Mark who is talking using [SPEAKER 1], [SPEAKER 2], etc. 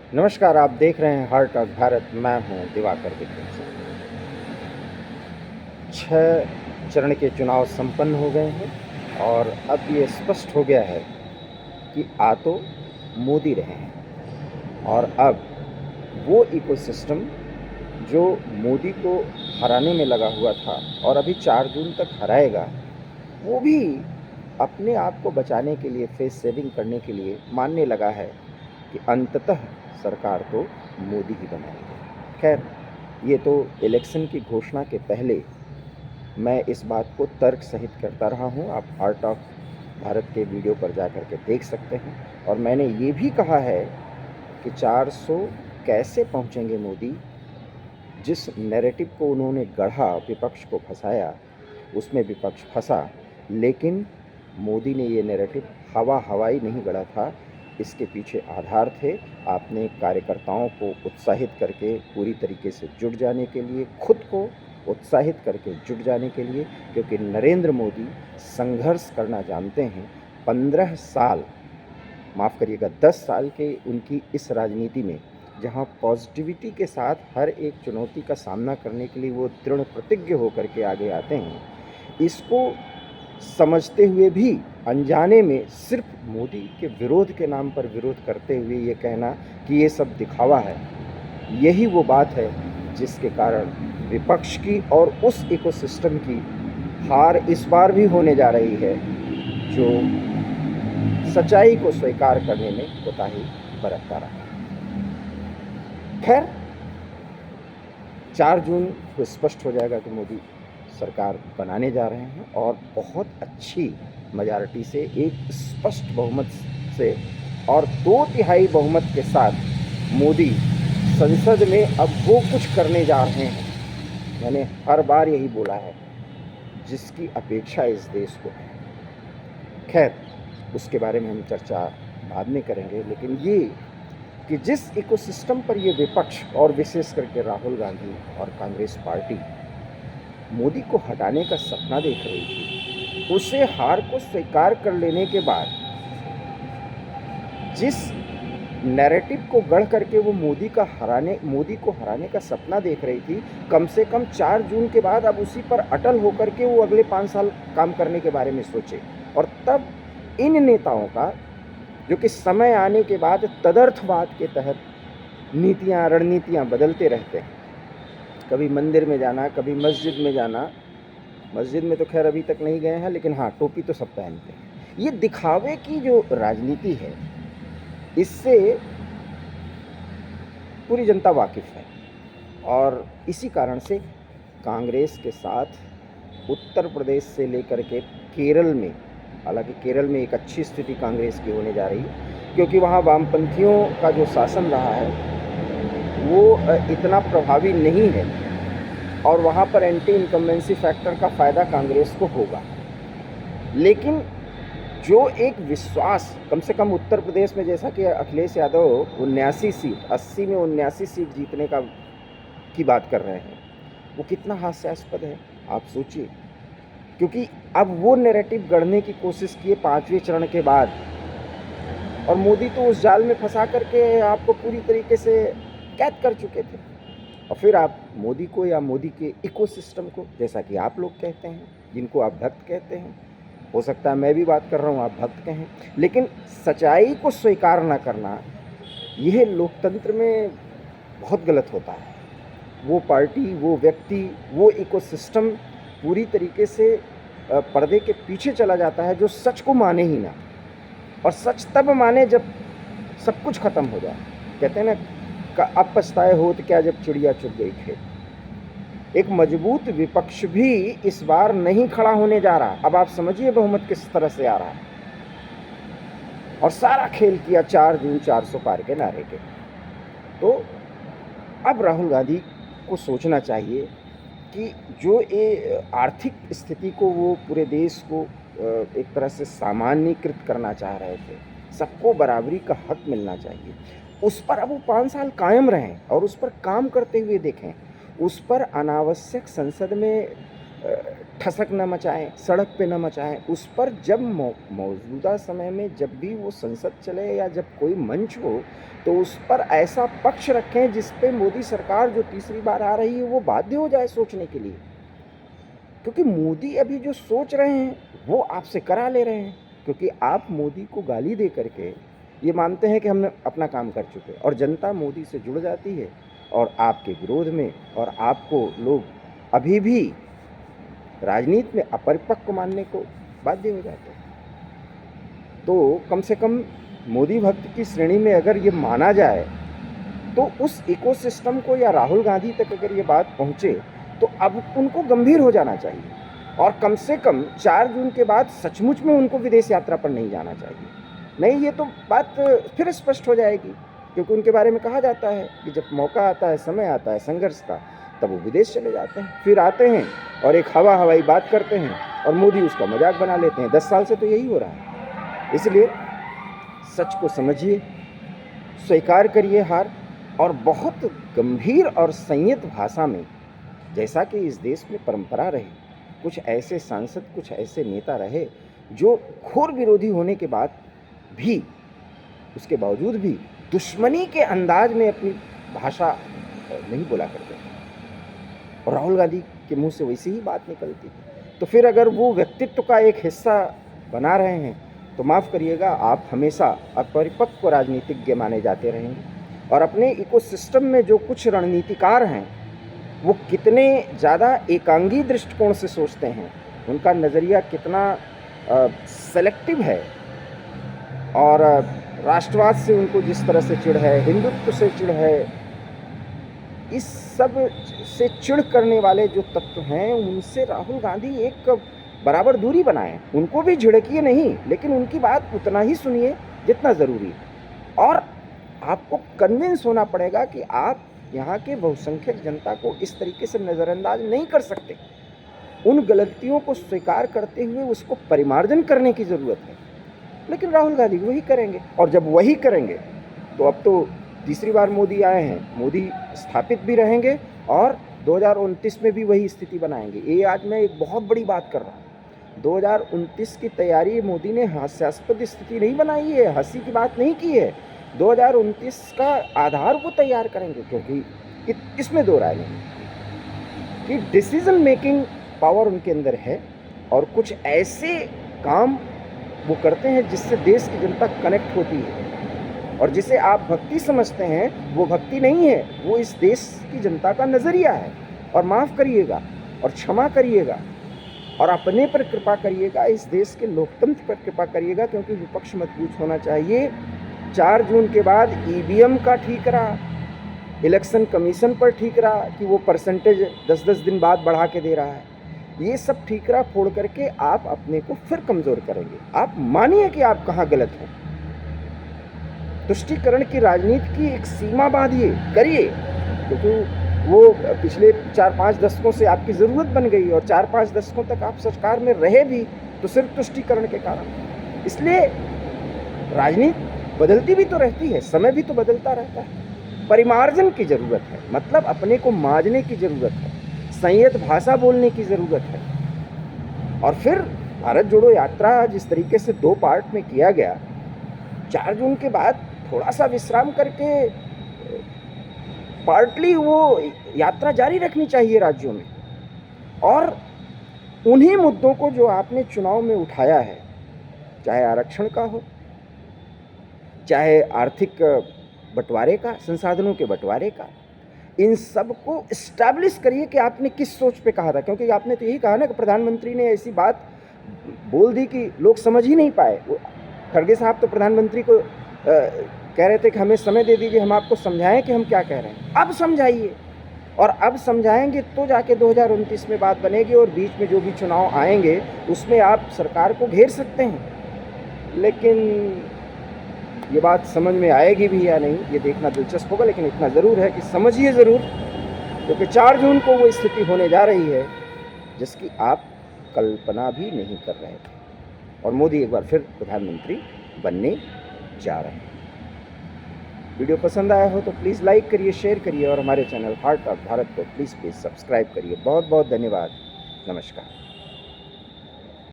[SPEAKER 1] नमस्कार, आप देख रहे हैं हार्ट ऑफ भारत। मैं हूं दिवाकर विक्रम सिंह। 6 चरण के चुनाव संपन्न हो गए हैं और अब ये स्पष्ट हो गया है कि आ तो मोदी रहे हैं और अब वो इकोसिस्टम जो मोदी को हराने में लगा हुआ था और अभी 4 जून तक हराएगा, वो भी अपने आप को बचाने के लिए, फेस सेविंग करने के लिए मानने लगा है कि अंततः सरकार तो मोदी ही बनाएंगे। खैर, ये तो इलेक्शन की घोषणा के पहले मैं इस बात को तर्क सहित करता रहा हूँ। आप हार्ट ऑफ भारत के वीडियो पर जा कर के देख सकते हैं। और मैंने ये भी कहा है कि 400 कैसे पहुँचेंगे मोदी। जिस नैरेटिव को उन्होंने गढ़ा, विपक्ष को फंसाया, उसमें विपक्ष फंसा, लेकिन मोदी ने ये नैरेटिव हवाई नहीं गढ़ा था। इसके पीछे आधार थे। आपने कार्यकर्ताओं को उत्साहित करके पूरी तरीके से जुट जाने के लिए, खुद को उत्साहित करके जुट जाने के लिए, क्योंकि नरेंद्र मोदी संघर्ष करना जानते हैं। 15 साल, माफ़ करिएगा 10 साल के उनकी इस राजनीति में, जहाँ पॉजिटिविटी के साथ हर एक चुनौती का सामना करने के लिए वो दृढ़ प्रतिज्ञ होकर के आगे आते हैं, इसको समझते हुए भी अनजाने में सिर्फ मोदी के विरोध के नाम पर विरोध करते हुए ये कहना कि ये सब दिखावा है, यही वो बात है जिसके कारण विपक्ष की और उस इकोसिस्टम की हार इस बार भी होने जा रही है, जो सच्चाई को स्वीकार करने में कोताही बरतता रहा। खैर, 4 जून को स्पष्ट हो जाएगा कि मोदी सरकार बनाने जा रहे हैं और बहुत अच्छी मेजॉरिटी से, एक स्पष्ट बहुमत से और 2/3 बहुमत के साथ मोदी संसद में अब वो कुछ करने जा रहे हैं। मैंने हर बार यही बोला है, जिसकी अपेक्षा इस देश को है। खैर, उसके बारे में हम चर्चा बाद में करेंगे, लेकिन ये कि जिस इकोसिस्टम पर ये विपक्ष और विशेष करके राहुल गांधी और कांग्रेस पार्टी मोदी को हटाने का सपना देख रही थी, उसे हार को स्वीकार कर लेने के बाद जिस नैरेटिव को गढ़ करके वो मोदी को हराने का सपना देख रही थी, कम से कम 4 जून के बाद अब उसी पर अटल होकर के वो अगले 5 साल काम करने के बारे में सोचे। और तब इन नेताओं का, जो कि समय आने के बाद तदर्थवाद के तहत रणनीतियाँ बदलते रहते हैं, कभी मंदिर में जाना, कभी मस्जिद में जाना। मस्जिद में तो खैर अभी तक नहीं गए हैं, लेकिन हाँ, टोपी तो सब पहनते हैं। ये दिखावे की जो राजनीति है, इससे पूरी जनता वाकिफ़ है। और इसी कारण से कांग्रेस के साथ उत्तर प्रदेश से लेकर के केरल में, हालांकि केरल में एक अच्छी स्थिति कांग्रेस की होने जा रही है, क्योंकि वहाँ वामपंथियों का जो शासन रहा है वो इतना प्रभावी नहीं है और वहाँ पर एंटी इनकम्बेंसी फैक्टर का फ़ायदा कांग्रेस को होगा। लेकिन जो एक विश्वास, कम से कम उत्तर प्रदेश में, जैसा कि अखिलेश यादव 79 सीट, 80 में 79 सीट जीतने की बात कर रहे हैं, वो कितना हास्यास्पद है आप सोचिए। क्योंकि अब वो नैरेटिव गढ़ने की कोशिश किए 5वें चरण के बाद, और मोदी तो उस जाल में फंसा करके आपको पूरी तरीके से कैद कर चुके थे। और फिर आप मोदी को या मोदी के इकोसिस्टम को, जैसा कि आप लोग कहते हैं, जिनको आप भक्त कहते हैं, हो सकता है मैं भी बात कर रहा हूँ आप भक्त कहें, लेकिन सच्चाई को स्वीकार ना करना, यह लोकतंत्र में बहुत गलत होता है। वो पार्टी, वो व्यक्ति, वो इकोसिस्टम पूरी तरीके से पर्दे के पीछे चला जाता है, जो सच को माने ही ना। और सच तब माने जब सब कुछ खत्म हो जाए। कहते हैं ना, अब पछताए होत क्या जब चिड़िया चुग गई खेत। एक मजबूत विपक्ष भी इस बार नहीं खड़ा होने जा रहा। अब आप समझिए बहुमत किस तरह से आ रहा है। और सारा खेल किया 4 जून 400 पार के नारे के। तो अब राहुल गांधी को सोचना चाहिए कि जो ये आर्थिक स्थिति को वो पूरे देश को एक तरह से सामान्यीकृत करना चाह रहे थे, सबको बराबरी का हक मिलना चाहिए, उस पर अब वो 5 साल कायम रहें और उस पर काम करते हुए देखें। उस पर अनावश्यक संसद में ठसक न मचाएं, सड़क पे न मचाएं, उस पर जब मौजूदा समय में जब भी वो संसद चले या जब कोई मंच हो तो उस पर ऐसा पक्ष रखें जिस पे मोदी सरकार जो तीसरी बार आ रही है वो बाध्य हो जाए सोचने के लिए। क्योंकि मोदी अभी जो सोच रहे हैं वो आपसे करा ले रहे हैं, क्योंकि आप मोदी को गाली दे करके ये मानते हैं कि हमने अपना काम कर चुके, और जनता मोदी से जुड़ जाती है और आपके विरोध में, और आपको लोग अभी भी राजनीति में अपरिपक्व मानने को बाध्य हो जाते हैं। तो कम से कम मोदी भक्त की श्रेणी में अगर ये माना जाए तो उस इकोसिस्टम को या राहुल गांधी तक अगर ये बात पहुँचे तो अब उनको गंभीर हो जाना चाहिए, और कम से कम 4 जून के बाद सचमुच में उनको विदेश यात्रा पर नहीं जाना चाहिए। नहीं, ये तो बात फिर स्पष्ट हो जाएगी, क्योंकि उनके बारे में कहा जाता है कि जब मौका आता है, समय आता है संघर्ष का, तब वो विदेश चले जाते हैं, फिर आते हैं और एक हवाई बात करते हैं और मोदी उसका मजाक बना लेते हैं। 10 साल से तो यही हो रहा है। इसलिए सच को समझिए, स्वीकार करिए हार, और बहुत गंभीर और संयत भाषा में, जैसा कि इस देश में परंपरा रही, कुछ ऐसे सांसद, कुछ ऐसे नेता रहे जो घोर विरोधी होने के बाद भी, उसके बावजूद भी दुश्मनी के अंदाज में अपनी भाषा नहीं बोला करते थे, और राहुल गांधी के मुंह से वैसी ही बात निकलती। तो फिर अगर वो व्यक्तित्व का एक हिस्सा बना रहे हैं तो माफ़ करिएगा, आप हमेशा अपरिपक्व राजनीतिज्ञ माने जाते रहेंगे, और अपने इकोसिस्टम में जो कुछ रणनीतिकार हैं वो कितने ज़्यादा एकांगी दृष्टिकोण से सोचते हैं, उनका नज़रिया कितना सेलेक्टिव है, और राष्ट्रवाद से उनको जिस तरह से चिढ़ है, हिंदुत्व से चिढ़ है, इस सब से चिढ़ करने वाले जो तत्व हैं उनसे राहुल गांधी एक बराबर दूरी बनाएं। उनको भी झिड़किए नहीं, लेकिन उनकी बात उतना ही सुनिए जितना ज़रूरी है, और आपको कन्विंस होना पड़ेगा कि आप यहाँ के बहुसंख्यक जनता को इस तरीके से नज़रअंदाज नहीं कर सकते। उन गलतियों को स्वीकार करते हुए उसको परिमार्जन करने की ज़रूरत है, लेकिन राहुल गांधी वही करेंगे, और जब वही करेंगे तो अब तो तीसरी बार मोदी आए हैं, मोदी स्थापित भी रहेंगे और 2029 में भी वही स्थिति बनाएंगे। ये आज मैं एक बहुत बड़ी बात कर रहा हूँ। 2029 की तैयारी मोदी ने हास्यास्पद स्थिति नहीं बनाई है, हंसी की बात नहीं की है। 2029 का आधार वो तैयार करेंगे, क्योंकि इसमें दो राय नहीं कि डिसीजन मेकिंग पावर उनके अंदर है, और कुछ ऐसे काम वो करते हैं जिससे देश की जनता कनेक्ट होती है, और जिसे आप भक्ति समझते हैं वो भक्ति नहीं है, वो इस देश की जनता का नज़रिया है। और माफ़ करिएगा और क्षमा करिएगा और अपने पर कृपा करिएगा, इस देश के लोकतंत्र पर कृपा करिएगा, क्योंकि विपक्ष मजबूत होना चाहिए। 4 जून के बाद ईवीएम का ठीक रहा, इलेक्शन कमीशन पर ठीक रहा कि वो परसेंटेज 10-10 दिन बाद बढ़ा के दे रहा है, ये सब ठीकरा फोड़ करके आप अपने को फिर कमज़ोर करेंगे। आप मानिए कि आप कहाँ गलत हैं, तुष्टीकरण की राजनीति की एक सीमा बांधिए, करिए, क्योंकि वो पिछले 4-5 दशकों से आपकी ज़रूरत बन गई, और 4-5 दशकों तक आप सरकार में रहे भी तो सिर्फ तुष्टीकरण के कारण। इसलिए राजनीति बदलती भी तो रहती है, समय भी तो बदलता रहता है। परिमार्जन की ज़रूरत है, मतलब अपने को मांझने की ज़रूरत है, संयत भाषा बोलने की ज़रूरत है। और फिर भारत जोड़ो यात्रा जिस तरीके से 2 पार्ट में किया गया, 4 जून के बाद थोड़ा सा विश्राम करके पार्टली वो यात्रा जारी रखनी चाहिए राज्यों में, और उन्हीं मुद्दों को जो आपने चुनाव में उठाया है, चाहे आरक्षण का हो, चाहे आर्थिक बंटवारे का, संसाधनों के बंटवारे का, इन सब को इस्टेब्लिश करिए कि आपने किस सोच पे कहा था। क्योंकि आपने तो यही कहा ना कि प्रधानमंत्री ने ऐसी बात बोल दी कि लोग समझ ही नहीं पाए। खड़गे साहब तो प्रधानमंत्री को कह रहे थे कि हमें समय दे दीजिए, हम आपको समझाएं कि हम क्या कह रहे हैं। अब समझाइए, और अब समझाएंगे तो जाके 2029 में बात बनेगी, और बीच में जो भी चुनाव आएंगे उसमें आप सरकार को घेर सकते हैं। लेकिन ये बात समझ में आएगी भी या नहीं, ये देखना दिलचस्प होगा। लेकिन इतना ज़रूर है कि समझिए ज़रूर, क्योंकि 4 जून को वो स्थिति होने जा रही है जिसकी आप कल्पना भी नहीं कर रहे थे, और मोदी एक बार फिर प्रधानमंत्री बनने जा रहे हैं। वीडियो पसंद आया हो तो प्लीज़ लाइक करिए, शेयर करिए, और हमारे चैनल हार्ट ऑफ भारत को प्लीज़ सब्सक्राइब करिए। बहुत बहुत धन्यवाद। नमस्कार।